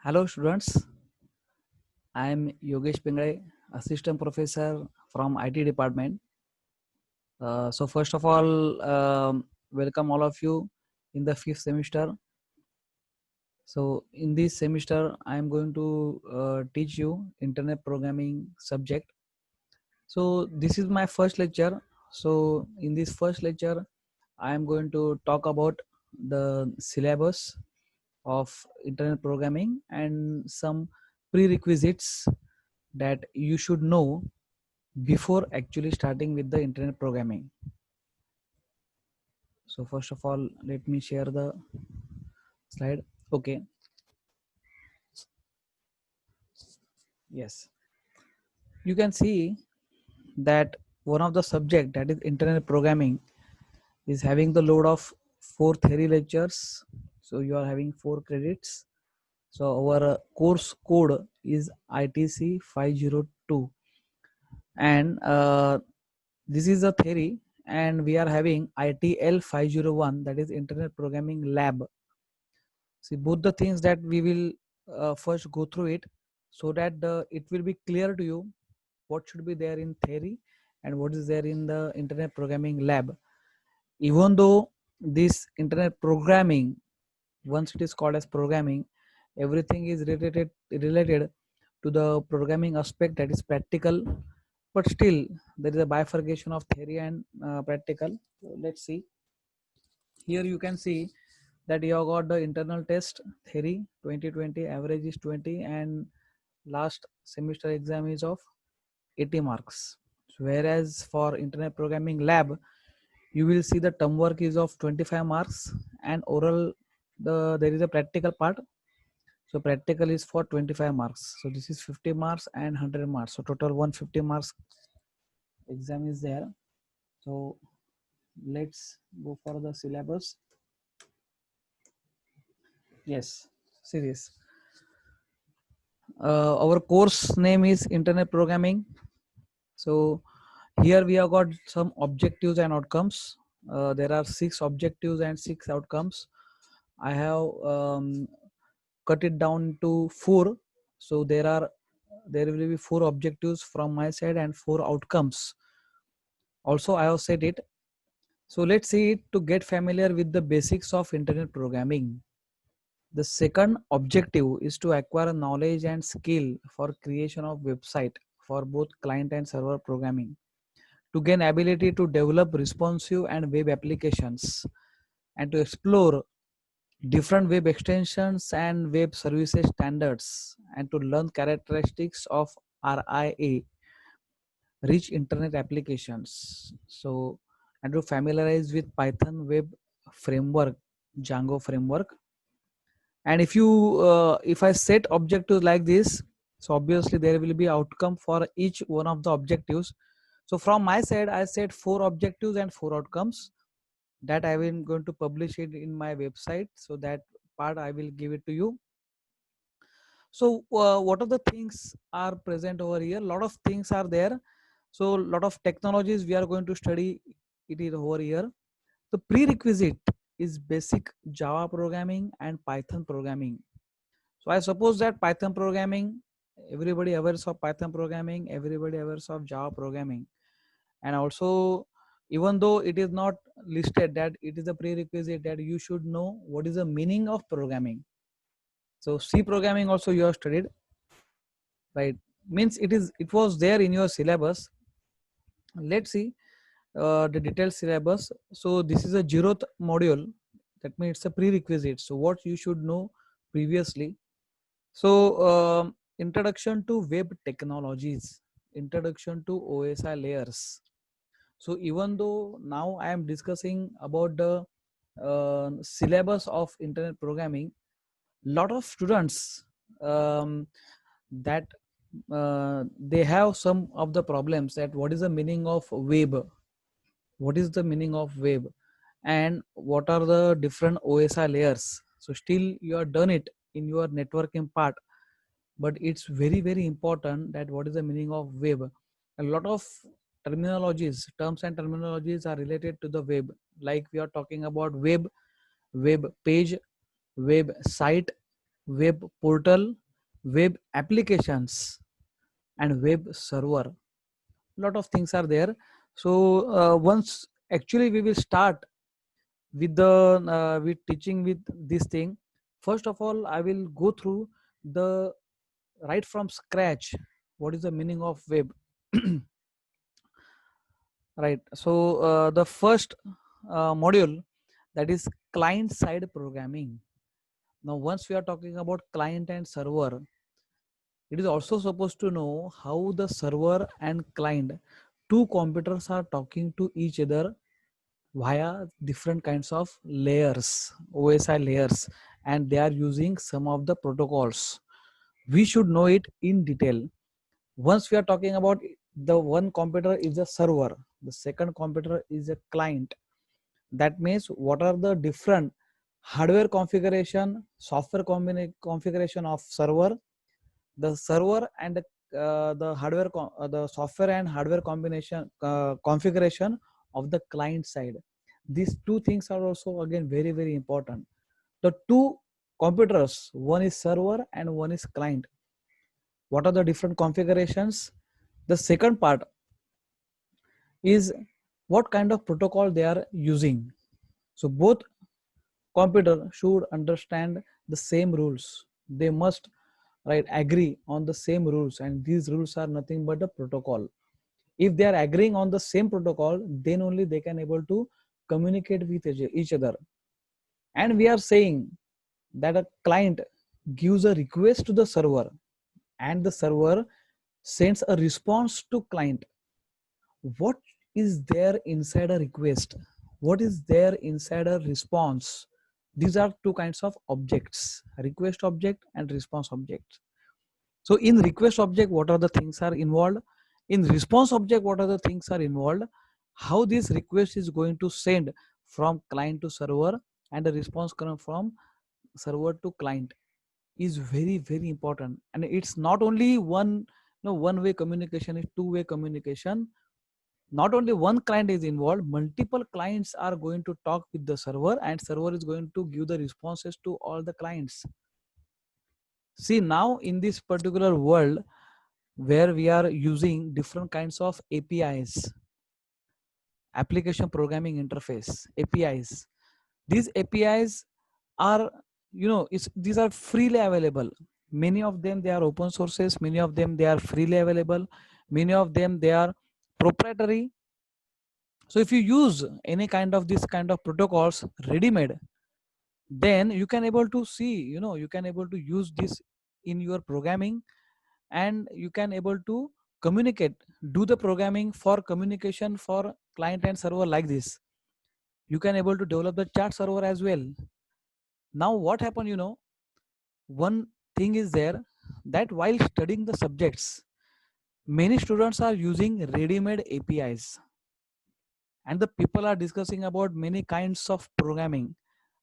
Hello students, I am Yogesh Pingale, Assistant Professor from IT Department. So first of all, welcome all of you in the fifth semester. So in this semester, I am going to teach you Internet Programming subject. So this is my first lecture. So in this first lecture, I am going to talk about the syllabus of Internet Programming and some prerequisites that you should know before actually starting with the internet programming. So first of all, let me share the slide. Okay, yes, you can see that one of the subject, that is internet programming, is having the load of 4 theory lectures. So you are having 4 credits. So our course code is ITC 502, and this is a theory, and we are having ITL 501, that is internet programming lab. See, both the things that we will first go through it, so that it will be clear to you what should be there in theory and what is there in the internet programming lab. Even though this internet programming, once it is called as programming, everything is related to the programming aspect, that is practical, but still there is a bifurcation of theory and practical. So let's see. Here you can see that you have got the internal test theory 2020, average is 20, and last semester exam is of 80 marks. So whereas for internet programming lab, you will see the term work is of 25 marks, and oral, there is a practical part. So practical is for 25 marks. So this is 50 marks and 100 marks. So total 150 marks exam is there. So let's go for the syllabus. Yes, serious. Our course name is internet programming. So here we have got some objectives and outcomes. There are 6 objectives and 6 outcomes. I have cut it down to 4. So there will be 4 objectives from my side and 4 outcomes. Also, I have said it. So let's see it to get familiar with the basics of internet programming. The second objective is to acquire knowledge and skill for creation of website for both client and server programming, to gain ability to develop responsive and web applications, and to explore different web extensions and web services standards, and to learn characteristics of RIA, rich internet applications. So, and to familiarize with Python web framework, Django framework. And if I set objectives like this, so obviously there will be outcome for each one of the objectives. So from my side, I set 4 objectives and 4 outcomes that I will going to publish it in my website. So that part I will give it to you. So what are the things are present over here? A lot of things are there. So a lot of technologies we are going to study it is over here. The prerequisite is basic Java programming and Python programming. So I suppose that Python programming, everybody aware of Python programming, everybody aware of Java programming. And also, even though it is not listed that it is a prerequisite that you should know what is the meaning of programming. So C programming also you have studied, right? Means it was there in your syllabus. Let's see the detailed syllabus. So this is a 0th module. That means it's a prerequisite. So what you should know previously. So introduction to web technologies, introduction to OSI layers. So even though now I am discussing about the syllabus of internet programming, lot of students that they have some of the problems that what is the meaning of web, what is the meaning of web, and what are the different OSI layers. So still you are done it in your networking part, but it's very important that what is the meaning of web. A lot of terms and terminologies are related to the web, like we are talking about web page, web site, web portal, web applications, and web server. Lot of things are there. So once actually we will start with the with teaching with this thing. First of all, I will go through the right from scratch. What is the meaning of web? Right. So the first module, that is client side programming. Now, once we are talking about client and server, it is also supposed to know how the server and client, two computers are talking to each other via different kinds of layers, OSI layers, and they are using some of the protocols. We should know it in detail. Once we are talking about the one computer is a server, the second computer is a client. That means what are the different hardware configuration, software configuration of server, the server and the hardware, the software and hardware combination configuration of the client side. These two things are also again very very important. The two computers, one is server and one is client. What are the different configurations? The second part is what kind of protocol they are using. So both computer should understand the same rules. They must right agree on the same rules, and these rules are nothing but a protocol. If they are agreeing on the same protocol, then only they can able to communicate with each other. And we are saying that a client gives a request to the server and the server sends a response to client. What is there inside a request? What is there inside a response? These are two kinds of objects, request object and response object. So in request object, what are the things are involved? In response object, what are the things are involved? How this request is going to send from client to server and the response come from server to client is very very important. And it's not only one, one way communication, is two way communication. Not only one client is involved, multiple clients are going to talk with the server, and server is going to give the responses to all the clients. See, now in this particular world where we are using different kinds of APIs, application programming interface, APIs, these APIs are, these are freely available. Many of them they are open sources, many of them they are freely available, many of them they are proprietary. So if you use any kind of this kind of protocols ready made, then you can able to see, you can able to use this in your programming, and you can able to communicate, do the programming for communication for client and server like this. You can able to develop the chat server as well. Now what happened, one thing is there, that while studying the subjects, many students are using ready made APIs, and the people are discussing about many kinds of programming,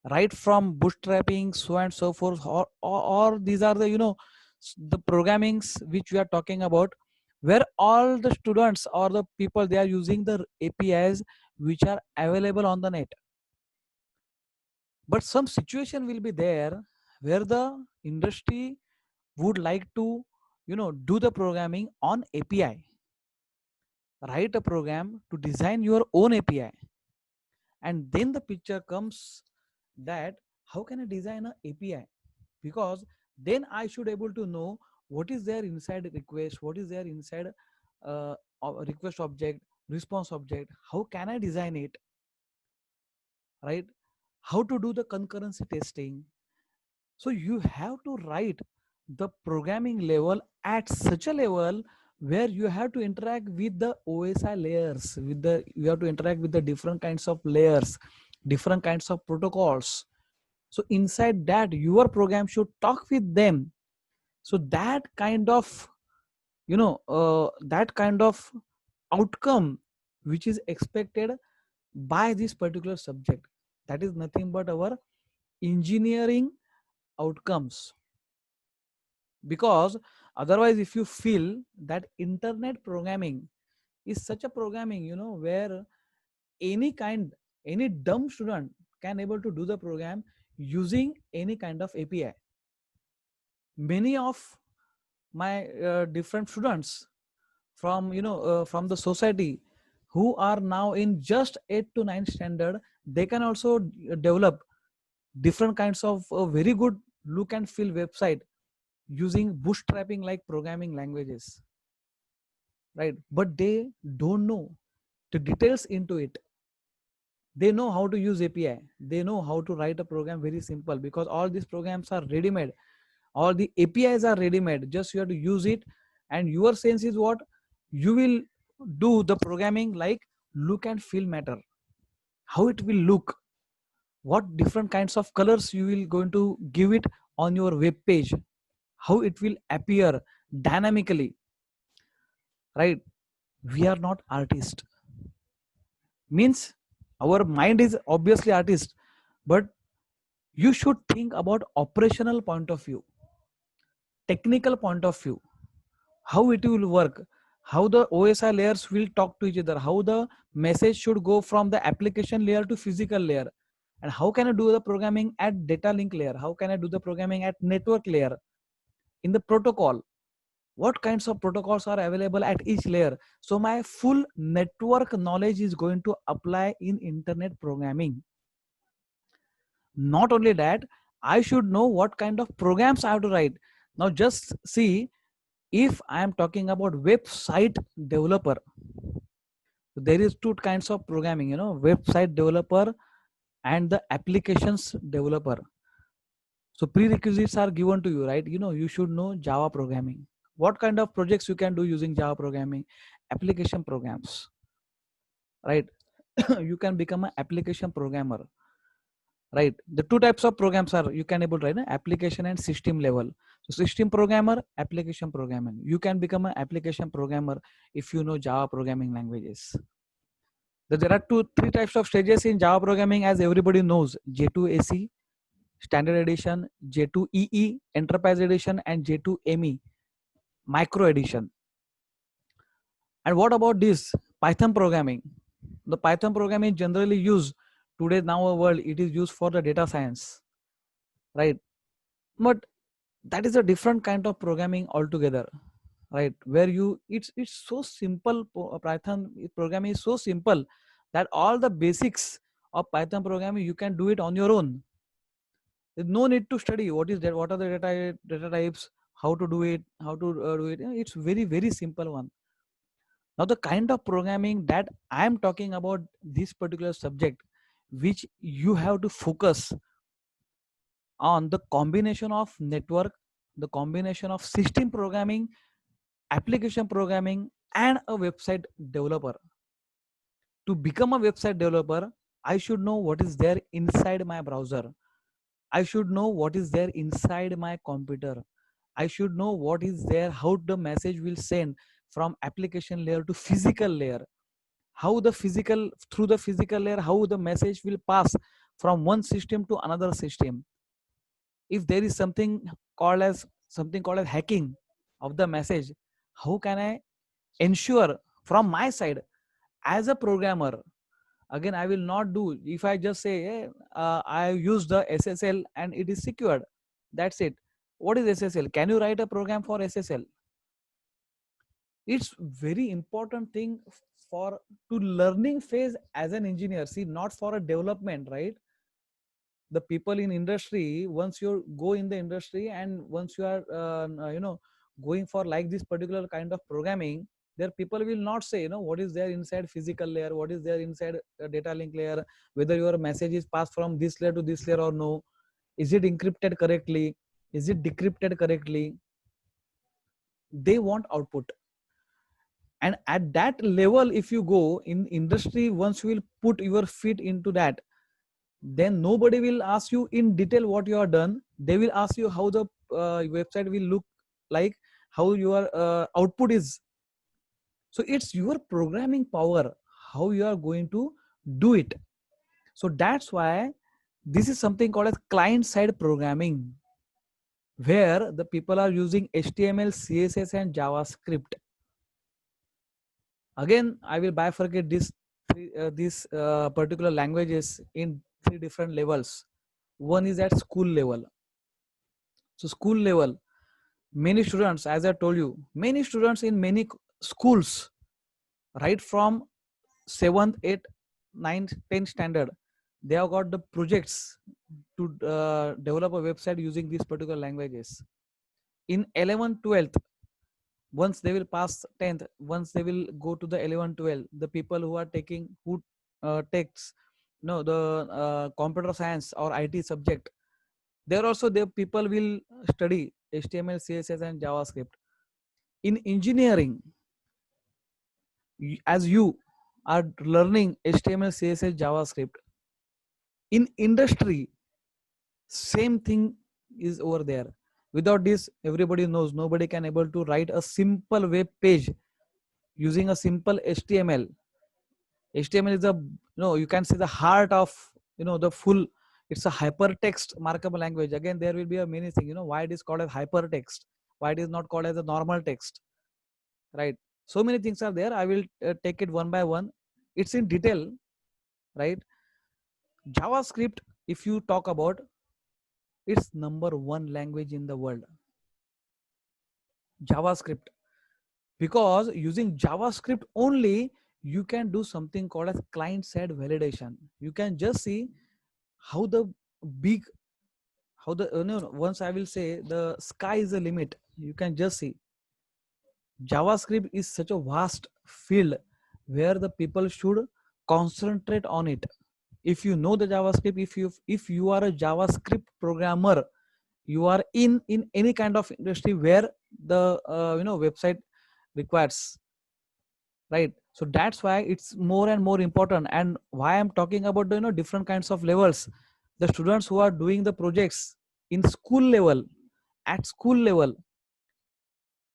right from bootstrapping, so and so forth, or these are the, the programmings which we are talking about, where all the students or the people they are using the APIs which are available on the net. But some situation will be there where the industry would like to, do the programming on API, write a program to design your own API. And then the picture comes that how can I design an API? Because then I should able to know what is there inside request, what is there inside request object, response object, how can I design it, right? How to do the concurrency testing. So you have to write the programming level at such a level where you have to interact with the OSI layers, with the, you have to interact with the different kinds of layers, different kinds of protocols. So inside that, your program should talk with them. So that kind of, that kind of outcome which is expected by this particular subject, that is nothing but our engineering outcomes. Because otherwise if you feel that internet programming is such a programming, where any kind, any dumb student can able to do the program using any kind of API, many of my different students from from the society who are now in just 8 to 9 standard, they can also develop different kinds of very good look and feel website using bootstrapping like programming languages, right? But they don't know the details into it. They know how to use API, they know how to write a program very simple, because all these programs are ready made, all the APIs are ready made, just you have to use it. And your sense is what you will do the programming like look and feel matter, how it will look, what different kinds of colors you will going to give it on your web page, how it will appear dynamically, right? We are not artists, means our mind is obviously artist, but you should think about operational point of view, technical point of view, how it will work, how the OSI layers will talk to each other, how the message should go from the application layer to physical layer, and how can I do the programming at data link layer, how can I do the programming at network layer, in the protocol, what kinds of protocols are available at each layer. So my full network knowledge is going to apply in internet programming. Not only that, I should know what kind of programs I have to write. Now just see, if I am talking about website developer, there is two kinds of programming, website developer and the applications developer. So prerequisites are given to you, right? You should know Java programming. What kind of projects you can do using Java programming? Application programs, right? You can become an application programmer, right? The two types of programs are you can able to write application and system level. So system programmer, application programmer, you can become an application programmer if you know Java programming languages. There are three types of stages in Java programming, as everybody knows: J2AC standard edition, J2EE enterprise edition, and J2ME micro edition. And what about this Python programming? The Python programming generally used today, now a world, it is used for the data science, right? But that is a different kind of programming altogether, right? Where it's so simple. Python programming is so simple that all the basics of Python programming you can do it on your own. There's no need to study what is that, what are the data types, how to do it, how to do it. It's very simple one. Now the kind of programming that I am talking about, this particular subject, which you have to focus on the combination of network, the combination of system programming, application programming, and a website developer. To become a website developer, I should know what is there inside my browser, I should know what is there inside my computer, I should know what is there, how the message will send from application layer to physical layer, how the physical, through the physical layer, how the message will pass from one system to another system. If there is something called as hacking of the message, how can I ensure from my side as a programmer? Again, I will not do if I just say, hey, I use the SSL and it is secured, that's it. What is SSL? Can you write a program for SSL? It's very important thing for to learning phase as an engineer, see, not for a development, right? The people in industry, once you go in the industry and once you are going for like this particular kind of programming, there people will not say, what is there inside physical layer, what is there inside data link layer, whether your message is passed from this layer to this layer or no, is it encrypted correctly, is it decrypted correctly. They want output. And at that level, if you go in industry, once you will put your feet into that, then nobody will ask you in detail what you are done. They will ask you how the website will look like, how your output is. So it's your programming power, how you are going to do it. So that's why this is something called as client side programming, where the people are using HTML, CSS, and JavaScript. Again, I will bifurcate these particular languages in three different levels. One is at school level. So school level, Many students, as I told you, many students in many schools, right from 7th, 8th, 9th, 10th standard, they have got the projects to develop a website using these particular languages. In 11th, 12th, once they will pass 10th, once they will go to the 11th, 12th, the people who are taking, who takes, no, the computer science or IT subject, there also the people will study HTML, CSS and JavaScript. In engineering, as you are learning HTML, CSS, JavaScript, in industry, same thing is over there. Without this, everybody knows nobody can able to write a simple web page using a simple HTML. HTML is a, you can see the heart of, the full, it's a hypertext markup language. Again, there will be a many thing, why it is called as hypertext, why it is not called as a normal text, right? So many things are there. I will take it one by one. It's in detail, right? JavaScript, if you talk about, it's #1 language in the world, JavaScript. Because using JavaScript only, you can do something called as client-side validation. You can just see how the big, how the, once I will say the sky is the limit. You can just see JavaScript is such a vast field where the people should concentrate on it. If you know the JavaScript, if you are a JavaScript programmer, you are in any kind of industry where the website requires, right? So that's why it's more and more important. And why I'm talking about the different kinds of levels, the students who are doing the projects in school level, at school level,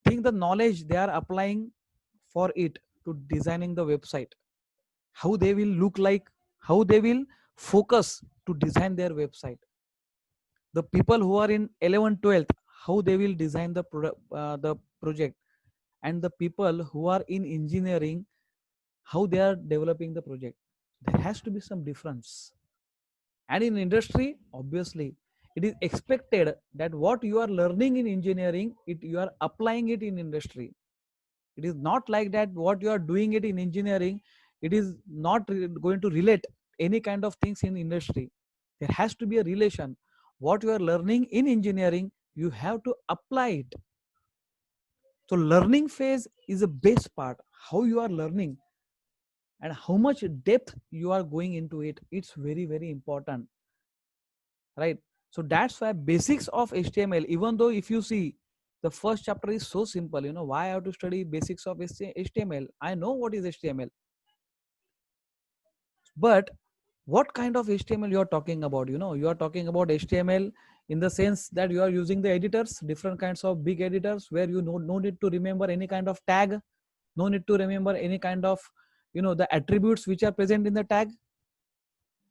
think the knowledge they are applying for it to designing the website, how they will look like, how they will focus to design their website. The people who are in 11th, 12th, how they will design the project. And the people who are in engineering, how they are developing the project. There has to be some difference. And in industry, obviously, it is expected that what you are learning in engineering, you are applying it in industry. It is not like that what you are doing it in engineering, it is not going to relate any kind of things in industry. There has to be a relation. What you are learning in engineering, you have to apply it. So learning phase is the best part. How you are learning and how much depth you are going into it, it's very, very important, right? So that's why basics of HTML, even though if you see the first chapter is so simple, why I have to study basics of HTML? I know what is HTML, but what kind of HTML you are talking about? You are talking about HTML in the sense that you are using the editors, different kinds of big editors where you no need to remember any kind of tag, no need to remember any kind of the attributes which are present in the tag.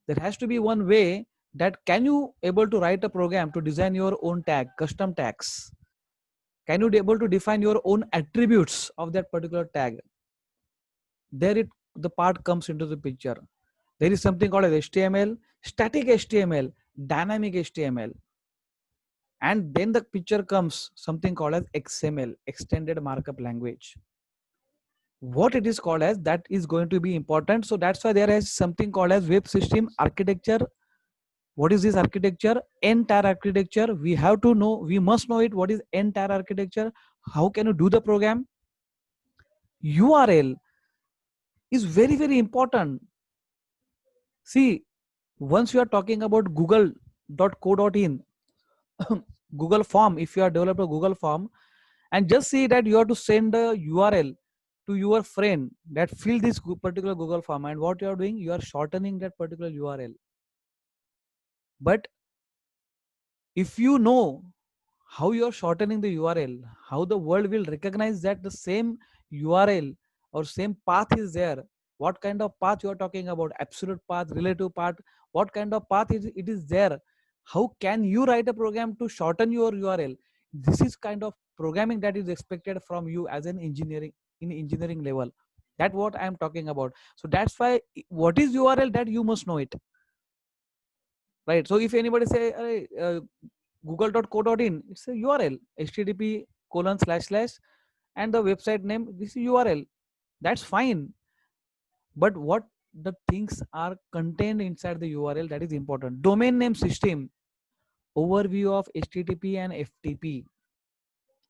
There has to be one way that can you able to write a program to design your own tag, custom tags. Can you be able to define your own attributes of that particular tag? There the part comes into the picture. There is something called as HTML, static HTML, dynamic HTML. And then the picture comes something called as XML, extended markup language. What it is called as, that is going to be important. So that's why there is something called as web system architecture. What is this architecture? Entire architecture. We have to know, we must know it. What is entire architecture? How can you do the program? URL is very, very important. See, once you are talking about google.co.in, Google form, if you are developed a Google form, and just see that you have to send a URL to your friend that fill this particular Google form, and what you are doing, you are shortening that particular URL. But if you know how you are shortening the URL, how the world will recognize that the same URL or same path is there, what kind of path you are talking about, absolute path, relative path, what kind of path it is there, how can you write a program to shorten your URL? This is kind of programming that is expected from you as an engineering, in engineering level. That's what I am talking about. So that's why what is URL, that you must know it, right? So if anybody say google.co.in, it's a URL, HTTP colon slash slash, and the website name, this is URL. That's fine. But what the things are contained inside the URL, that is important. Domain name system, overview of HTTP and FTP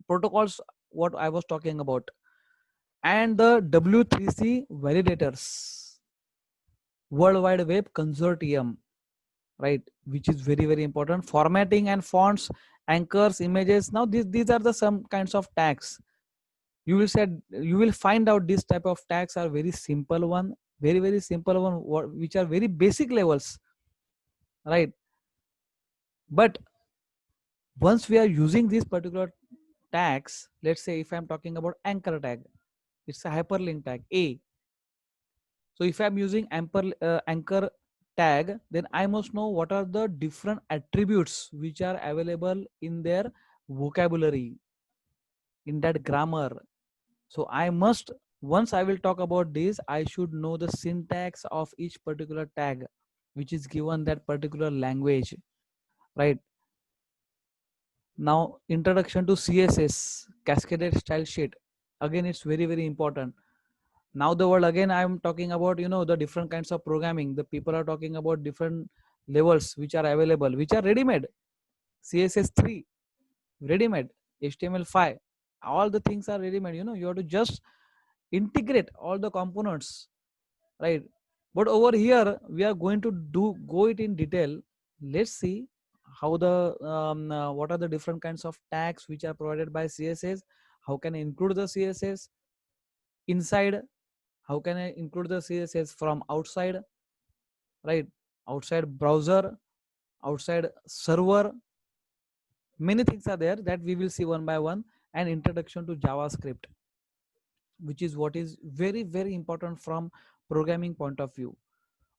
protocols, what I was talking about, and the W3C validators, World Wide Web Consortium, right, which is very, very important. Formatting and fonts, anchors, images. Now these are the some kinds of tags. You will find out this type of tags are very simple one, very, very simple one, which are very basic levels, right? But once we are using these particular tags, let's say if I'm talking about anchor tag, it's a hyperlink tag A. So if I'm using anchor tag, then I must know what are the different attributes which are available in their vocabulary, in that grammar. So I must, once I will talk about this, I should know the syntax of each particular tag which is given that particular language, right? Now introduction to CSS, cascaded style sheet. Again, it's very, very important. Now the world, again I'm talking about, the different kinds of programming. The people are talking about different levels which are available, which are ready made. CSS3 ready made, HTML5, all the things are ready made. You have to just integrate all the components, right? But over here we are going to go it in detail. Let's see how the what are the different kinds of tags which are provided by CSS. How can I include the CSS inside? How can I include the CSS from outside, right? Outside browser, outside server, many things are there that we will see one by one. And introduction to JavaScript, which is what is very, very important from programming point of view,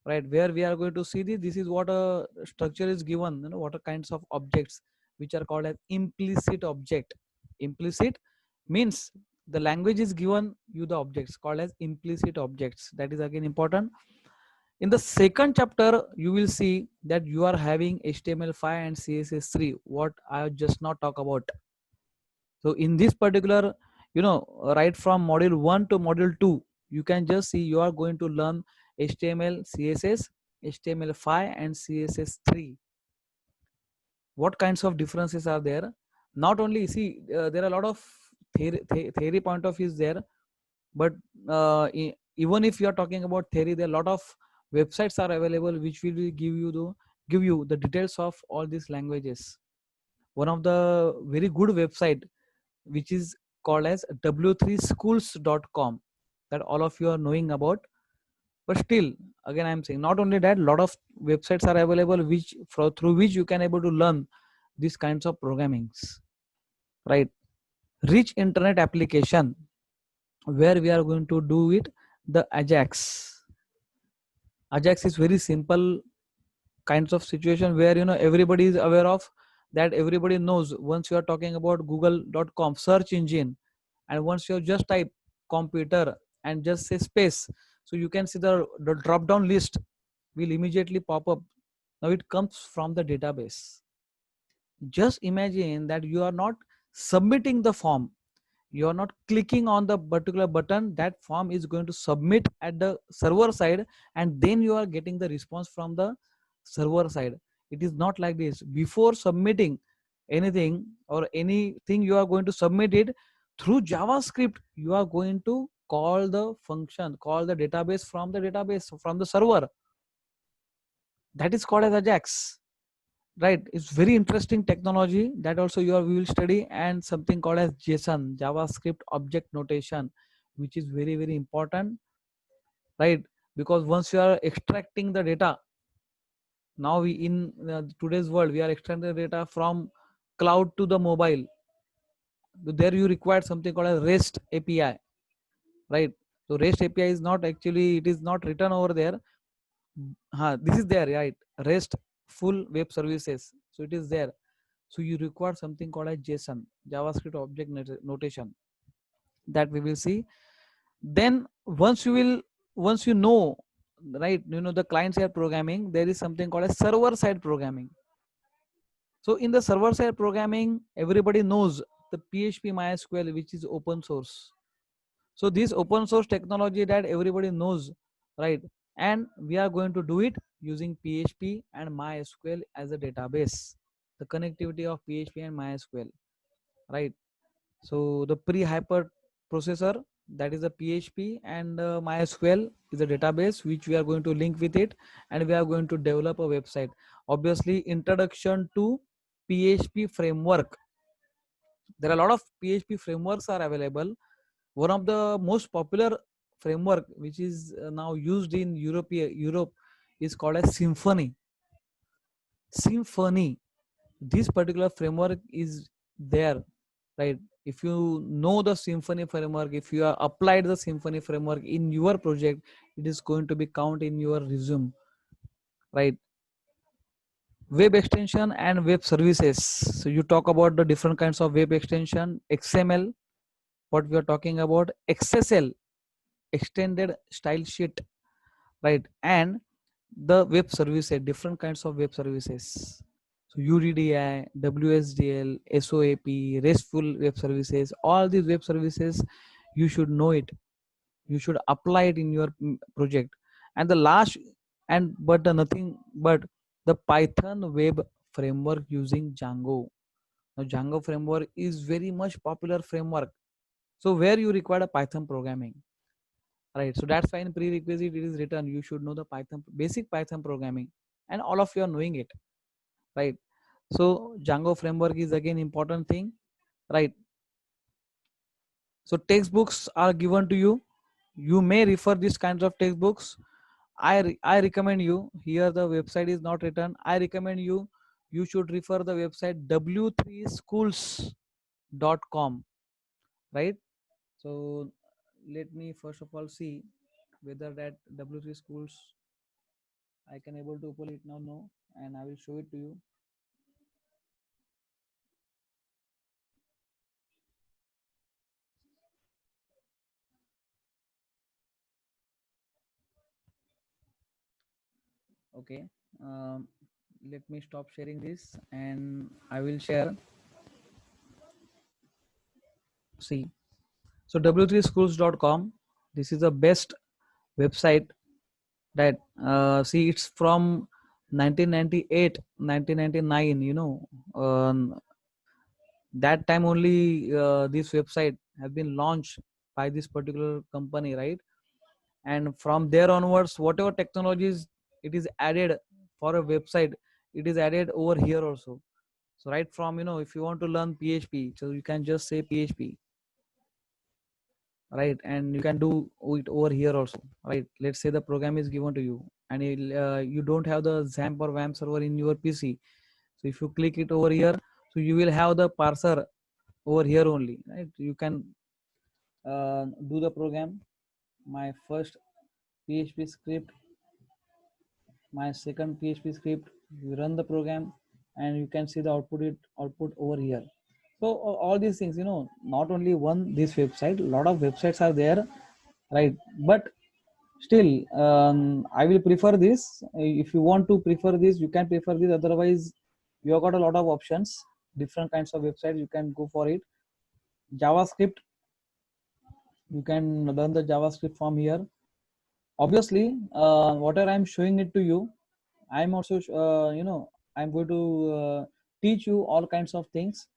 right? Where we are going to see this is what a structure is given, what are kinds of objects which are called as implicit object. Implicit means the language is given you the objects called as implicit objects. That is again important. In the second chapter, you will see that you are having HTML5 and CSS3, what I just not talk about. So in this particular, right from module 1 to module 2, you can just see you are going to learn HTML, CSS, HTML5 and CSS3. What kinds of differences are there? Not only, see, there are a lot of theory point of views there, but even if you are talking about theory, there are a lot of websites are available which will give you the details of all these languages. One of the very good website which is called as w3schools.com, that all of you are knowing about. But still, again I'm saying, not only that, a lot of websites are available which through which you can able to learn these kinds of programmings, right? Rich internet application, where we are going to do it, the Ajax. Ajax is very simple kinds of situation where everybody is aware of that. Everybody knows, once you are talking about google.com search engine, and once you just type computer and just say space, so you can see the drop down list will immediately pop up. Now it comes from the database. Just imagine that you are not submitting the form, you are not clicking on the particular button, that form is going to submit at the server side, and then you are getting the response from the server side. It is not like this. Before submitting anything or anything, you are going to submit it through JavaScript. You are going to call the function, call the database from the server. That is called as Ajax, right? It's very interesting technology that also we will study. And something called as JSON, JavaScript object notation, which is very, very important, right? Because once you are extracting the data, now we in today's world, we are extracting the data from cloud to the mobile. There you require something called as REST API, right? So REST API is not actually, it is not written over there. This is there, right? REST full web services, so it is there. So you require something called as JSON, JavaScript object notation, that we will see. Then once you know, right, the client side programming, there is something called as server side programming. So in the server side programming, everybody knows the PHP MySQL, which is open source. So this open source technology that everybody knows, right? And we are going to do it using PHP and MySQL as a database. The connectivity of PHP and MySQL, right? So the pre-hyper processor, that is a PHP, and MySQL is a database which we are going to link with it, and we are going to develop a website. Obviously, introduction to PHP framework. There are a lot of PHP frameworks are available. One of the most popular framework which is now used in Europe is called as Symfony. Symfony. This particular framework is there, right? If you know the Symfony framework, if you are applied the Symfony framework in your project, it is going to be count in your resume, right? Web extension and web services. So you talk about the different kinds of web extension. XML, what we are talking about. XSL, extended style sheet, right? And the web services, different kinds of web services. So UDDI, WSDL, SOAP, RESTful web services, all these web services, you should know it. You should apply it in your project. And the last, and but the nothing but the Python web framework using Django. Now Django framework is very much popular framework. So where you require a Python programming, right? So that's why in prerequisite it is written you should know the Python, basic Python programming, and all of you are knowing it, right? So Django framework is again important thing, right? So textbooks are given to you. You may refer these kinds of textbooks. I recommend you, here the website is not written, I recommend you, you should refer the website w3schools.com, right? So let me first of all see whether that W3 schools I can able to open it now. No, and I will show it to you. Okay, um, let me stop sharing this and I will share. See, so w3schools.com, this is the best website that see, it's from 1998 1999, you know. That time only this website has been launched by this particular company, right? And from there onwards, whatever technologies it is added for a website, it is added over here also. So right from, you know, if you want to learn PHP, so you can just say PHP, right? And you can do it over here also, right? Let's say the program is given to you and you don't have the XAMPP or WAMP server in your PC. So if you click it over here, so you will have the parser over here only, right? You can do the program. My first PHP script, my second PHP script, you run the program and you can see the output over here. So all these things, you know, not only one this website, a lot of websites are there, right? But still, I will prefer this. If you want to prefer this, you can prefer this. Otherwise, you have got a lot of options, different kinds of websites. You can go for it. JavaScript, you can learn the JavaScript from here. Obviously, whatever I'm showing it to you, I'm also, you know, I'm going to teach you all kinds of things.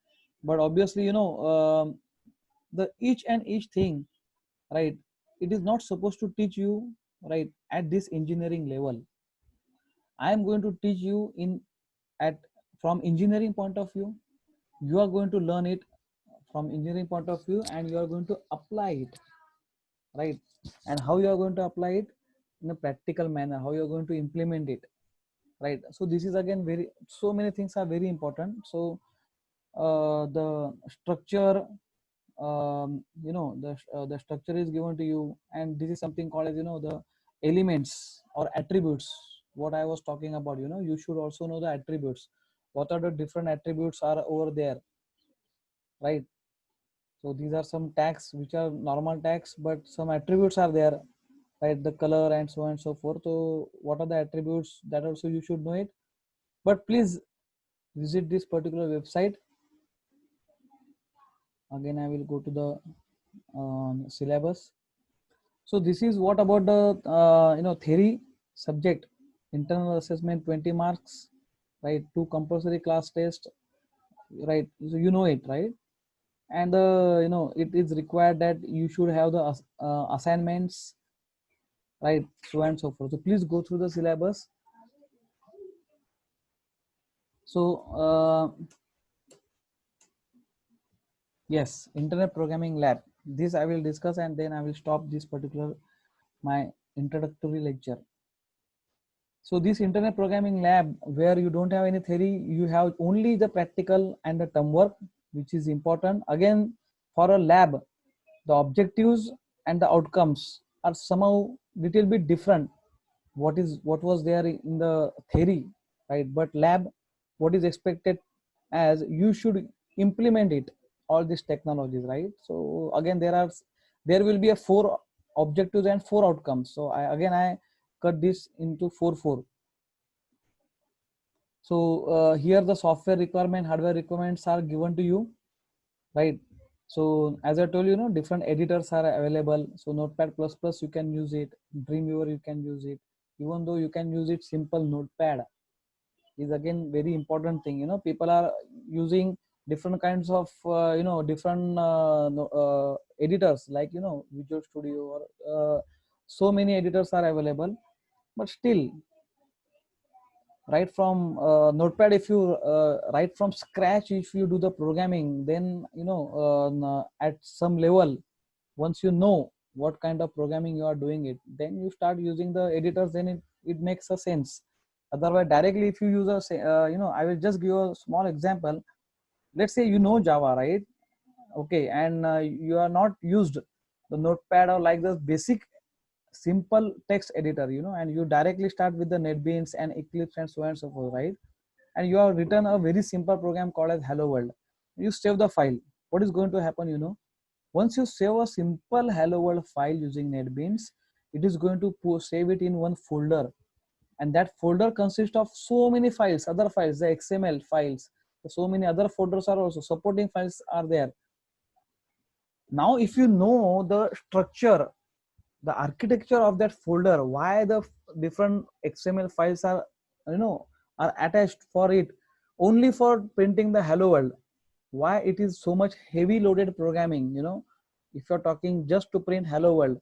But obviously, you know, the each and each thing, right? It is not supposed to teach you, right, at this engineering level. I am going to teach you in at from engineering point of view. You are going to learn it from engineering point of view, and you are going to apply it, right? And how you are going to apply it in a practical manner, how you are going to implement it, right? So this is again very, so many things are very important. So the structure, you know, the structure is given to you, and this is something called as, you know, the elements or attributes, what I was talking about. You know, you should also know the attributes, what are the different attributes are over there, right? So these are some tags which are normal tags, but some attributes are there, right? The color and so on and so forth. So what are the attributes, that also you should know it. But please visit this particular website. Again, I will go to the syllabus. So this is what about the theory subject, internal assessment 20 marks, right? 2 compulsory class test, right? So you know it, right? And it is required that you should have the assignments, right? So and so forth. So please go through the syllabus. So yes, internet programming lab. This I will discuss, and then I will stop this particular my introductory lecture. So this internet programming lab, where you don't have any theory, you have only the practical and the term work, which is important. Again, for a lab, the objectives and the outcomes are somehow little bit different. What was there in the theory, right? But lab, what is expected as you should implement it, all these technologies, right? So again, there will be a 4 objectives and 4 outcomes. So I cut this into 4. So here the software requirement, hardware requirements are given to you, right? So as I told you, different editors are available. So Notepad++, you can use it. Dreamweaver, you can use it. Even though you can use it, simple Notepad is again very important thing. People are using different kinds of different editors, like Visual Studio, or so many editors are available. But still, right from Notepad, if you write from scratch, if you do the programming, then at some level, once you know what kind of programming you are doing it, then you start using the editors, then it makes a sense. Otherwise, directly if you use I will just give a small example. Let's say Java, right? Okay, and you are not used the Notepad or like the basic simple text editor, and you directly start with the NetBeans and Eclipse and so on and so forth, right? And you have written a very simple program called as Hello World. You save the file. What is going to happen, once you save a simple Hello World file using NetBeans, it is going to save it in one folder, and that folder consists of so many files, other files, the XML files, so many other folders are also supporting files are there. Now if you know the structure, the architecture of that folder, why the different XML files are are attached for it, only for printing the Hello World, why it is so much heavy loaded programming, if you're talking just to print Hello World.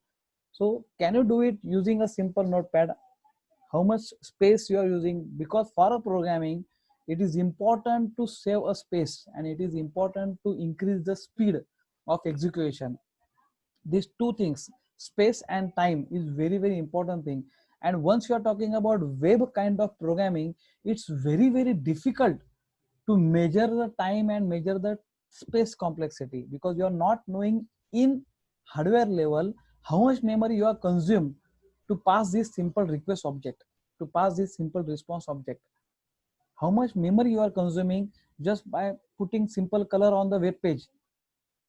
So can you do it using a simple Notepad? How much space you are using? Because for a programming, it is important to save a space, and it is important to increase the speed of execution. These two things, space and time, is very important thing. And once you are talking about web kind of programming, it's very difficult to measure the time and measure the space complexity, because you are not knowing in hardware level how much memory you are consumed to pass this simple request object, to pass this simple response object. How much memory you are consuming just by putting simple color on the web page,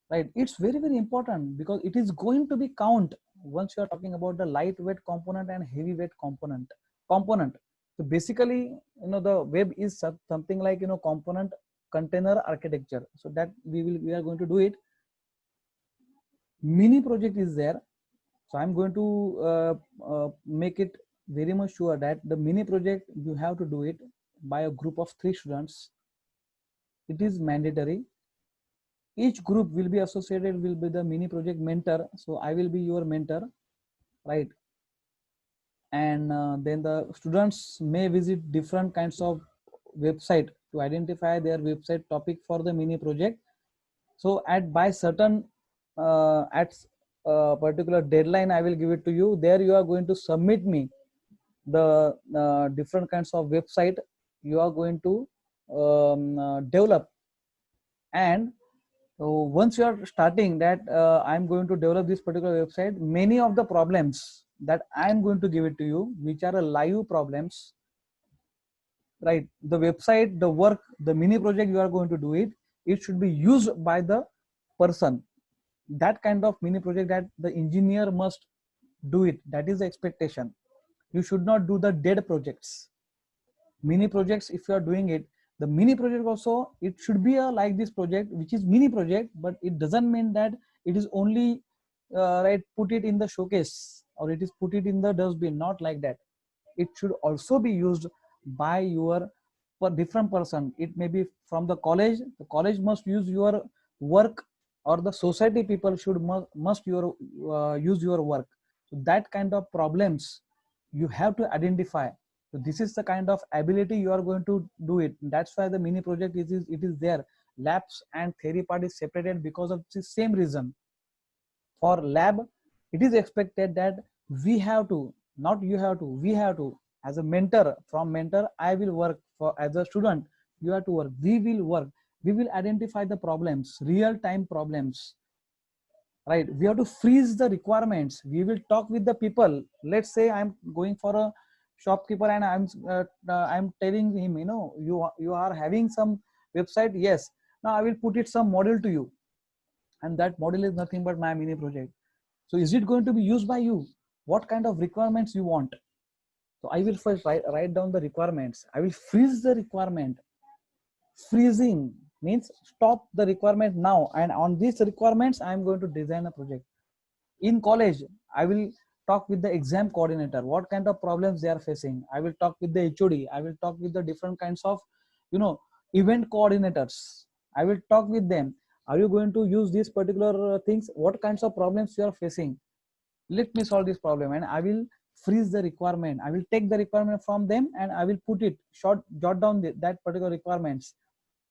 right? It's very important, because it is going to be count once you are talking about the lightweight component and heavyweight component. So basically, the web is something like component container architecture. So that we are going to do it. Mini project is there. So I'm going to make it very much sure that the mini project, you have to do it by a group of 3 students. It is mandatory. Each group will be associated, will be the mini project mentor. So I will be your mentor, right? And then the students may visit different kinds of website to identify their website topic for the mini project. So by certain at a particular deadline, I will give it to you. There you are going to submit me the different kinds of website you are going to develop. And so once you are starting that, I'm going to develop this particular website, many of the problems that I'm going to give it to you, which are live problems, right? The website, the work, the mini project you are going to do it, it should be used by the person. That kind of mini project that the engineer must do it. That is the expectation. You should not do the dead projects. Mini projects, if you are doing it, The mini project also, it should be a like this project which is mini project, but it doesn't mean that it is only right, put it in the showcase or it is put it in the dustbin. Not like that. It should also be used by your different person. It may be from the college must use your work, or the society people should must your use your work. So that kind of problems you have to identify. So this is the kind of ability you are going to do it. That's why the mini project it is there. Labs and theory part is separated because of the same reason. For lab, it is expected that we have to, not you have to, we have to, as a mentor, from mentor I will work, for as a student you have to work, we will work, we will identify the problems, real time problems, right? We have to freeze the requirements. We will talk with the people. Let's say I'm going for a shopkeeper and I'm telling him, you are having some website. Yes, now I will put it some model to you, and that model is nothing but my mini project. So is it going to be used by you? What kind of requirements you want? So I will first write down the requirements. I will freeze the requirement. Freezing means stop the requirement now, and on these requirements I am going to design a project. In college, I will talk with the exam coordinator, what kind of problems they are facing. I will talk with the HOD. I will talk with the different kinds of event coordinators. I will talk with them. Are you going to use these particular things? What kinds of problems you are facing? Let me solve this problem, and I will freeze the requirement. I will take the requirement from them and I will put it jot down that particular requirements.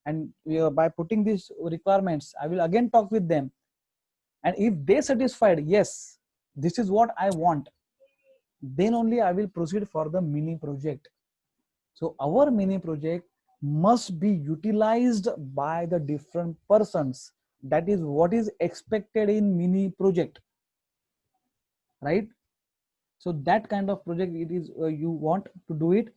And by putting these requirements, I will again talk with them, and if they satisfied, yes, this is what I want, then only I will proceed for the mini project. So our mini project must be utilized by the different persons. That is what is expected in mini project, right? So that kind of project it is you want to do it.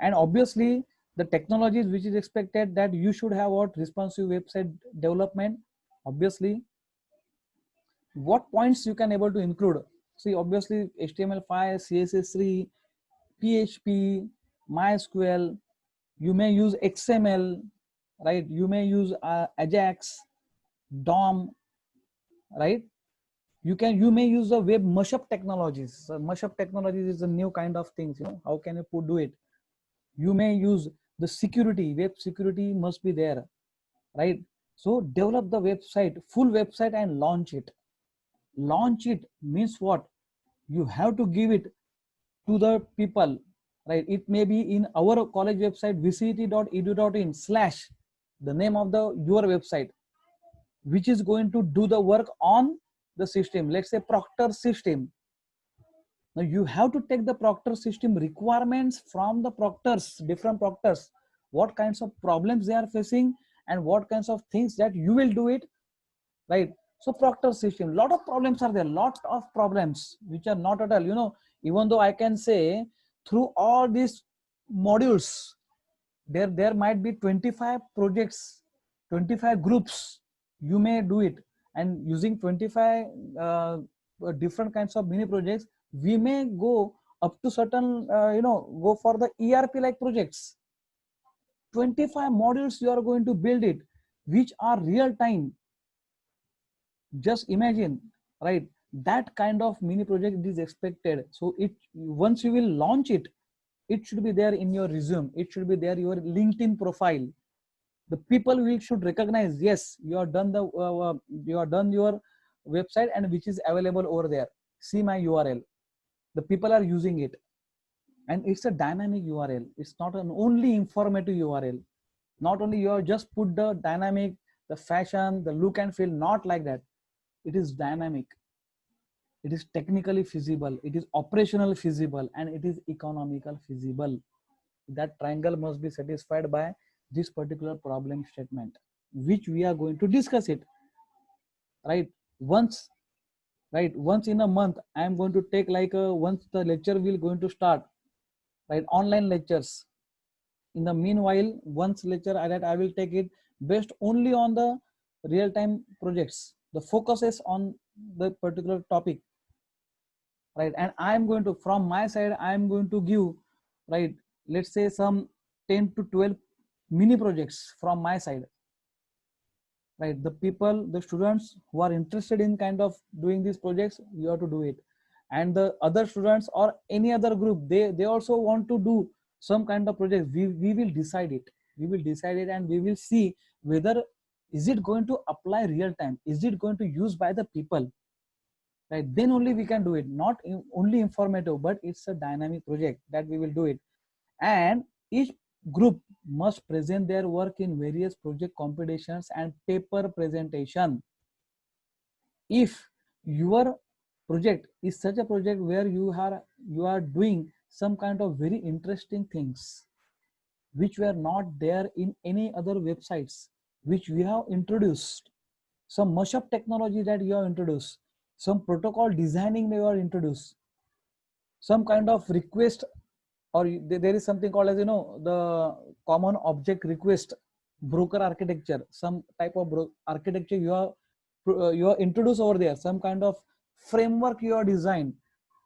And obviously the technologies which is expected, that you should have what responsive website development. Obviously, what points you can able to include? See, obviously HTML5, CSS3, PHP, MySQL. You may use XML, right? You may use Ajax, DOM, right? You may use the web mashup technologies. So mashup technologies is a new kind of things. How can you do it? You may use the security. Web security must be there, right? So develop the website, full website, and launch it. Launch it means what? You have to give it to the people, right? It may be in our college website, vct.edu.in / the name of your website, which is going to do the work on the system. Let's say Proctor system. Now you have to take the Proctor system requirements from the proctors, different proctors, what kinds of problems they are facing and what kinds of things that you will do it, right? So Proctor system, lot of problems are there, lot of problems which are not at all, even though I can say through all these modules, there might be 25 projects, 25 groups, you may do it. And using 25 different kinds of mini projects, we may go up to certain, go for the ERP like projects. 25 modules you are going to build it, which are real time. Just imagine, right? That kind of mini project is expected. So once you will launch it, it should be there in your resume. It should be there your LinkedIn profile. The people will should recognize, yes, you are done your website and which is available over there. See my URL. The people are using it, and it's a dynamic URL. It's not an only informative URL. Not only you have just put the dynamic, the fashion, the look and feel, not like that. It is dynamic. It is technically feasible. It is operational feasible, and it is economical feasible. That triangle must be satisfied by this particular problem statement, which we are going to discuss it, right? Once in a month, I am going to take like once the lecture will going to start, right? Online lectures. In the meanwhile, once lecture that I will take it based only on the real time projects. The focus is on the particular topic, right? And I am going to, from my side, I am going to give, right, let's say some 10 to 12 mini projects from my side, right? The people, the students who are interested in kind of doing these projects, you have to do it. And the other students or any other group, they also want to do some kind of project. We will decide it. We will decide it, and we will see whether is it going to apply real time, is it going to use by the people, right? Then only we can do it. Not only informative, but it's a dynamic project that we will do it. And each group must present their work in various project competitions and paper presentation. If your project is such a project where you are doing some kind of very interesting things which were not there in any other websites, which we have introduced, some mashup technology that you have introduced, some protocol designing that you are introduced, some kind of request, or there is something called as the common object request broker architecture, some type of architecture you are introduced over there, some kind of framework you are designed,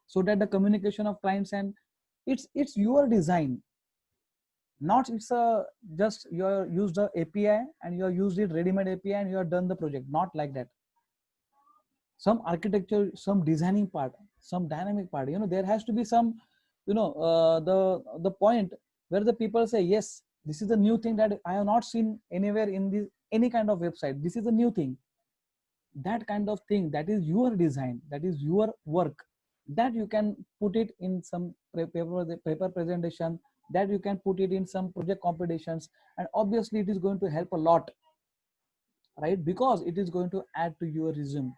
so that the communication of clients, and it's your design, not it's a just you are used the API and you are used it ready-made API and you are done the project, not like that. Some architecture, some designing part, some dynamic part, there has to be some, the point where the people say, yes, this is a new thing that I have not seen anywhere in this any kind of website, this is a new thing. That kind of thing, that is your design, that is your work, that you can put it in some paper presentation, that you can put it in some project competitions, and obviously it is going to help a lot, right? Because it is going to add to your resume.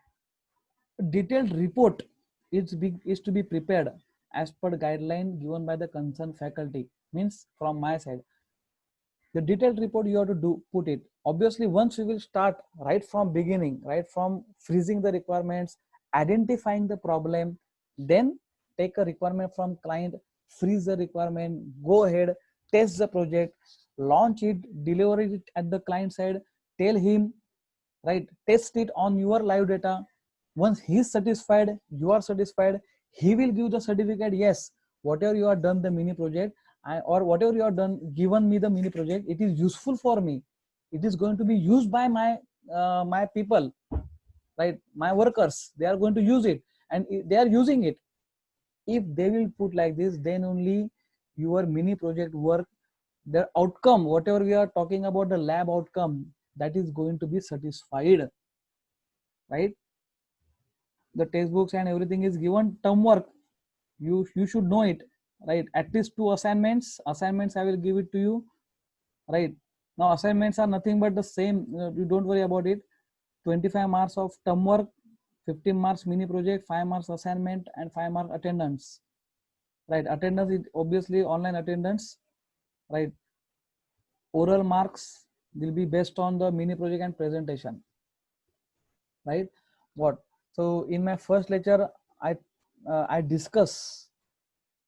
A detailed report is to be prepared as per guideline given by the concerned faculty. Means from my side, the detailed report you have to do put it. Obviously, once you will start right from beginning, right from freezing the requirements, identifying the problem, then take a requirement from client, freeze the requirement, go ahead, test the project, launch it, deliver it at the client side, tell him, right, test it on your live data. Once he is satisfied, you are satisfied, he will give the certificate. Yes, whatever you are done the mini project, or whatever you are done given me the mini project, it is useful for me, it is going to be used by my people, right, my workers, they are going to use it, and they are using it. If they will put like this, then only your mini project work, the outcome, whatever we are talking about, the lab outcome, that is going to be satisfied, right? The textbooks and everything is given term work, you should know it, right? At least 2 assignments I will give it to you, right? Now assignments are nothing but the same, you don't worry about it. 25 marks of term work, 15 marks mini project, 5 marks assignment, and 5 mark attendance, right? Attendance is obviously online attendance, right? Oral marks will be based on the mini project and presentation, right? What? So in my first lecture, I discuss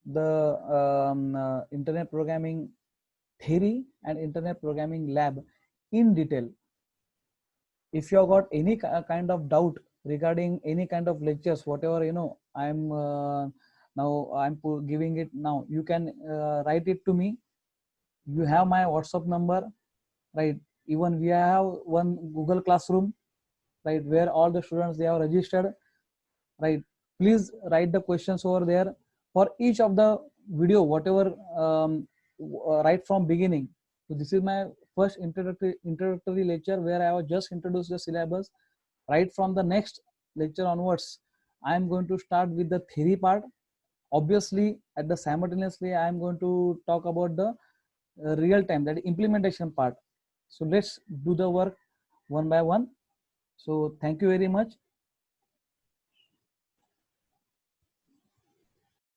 the internet programming theory and internet programming lab in detail. If you have got any kind of doubt regarding any kind of lectures, whatever I'm now I'm giving it now, you can write it to me. You have my WhatsApp number, right? Even we have one Google Classroom, right, where all the students they are registered, right? Please write the questions over there for each of the video, whatever, right from beginning. So this is my first introductory lecture where I was just introduced the syllabus. Right from the next lecture onwards, I am going to start with the theory part. Obviously, at the simultaneously, I am going to talk about the real time, that implementation part. So let's do the work one by one. So thank you very much.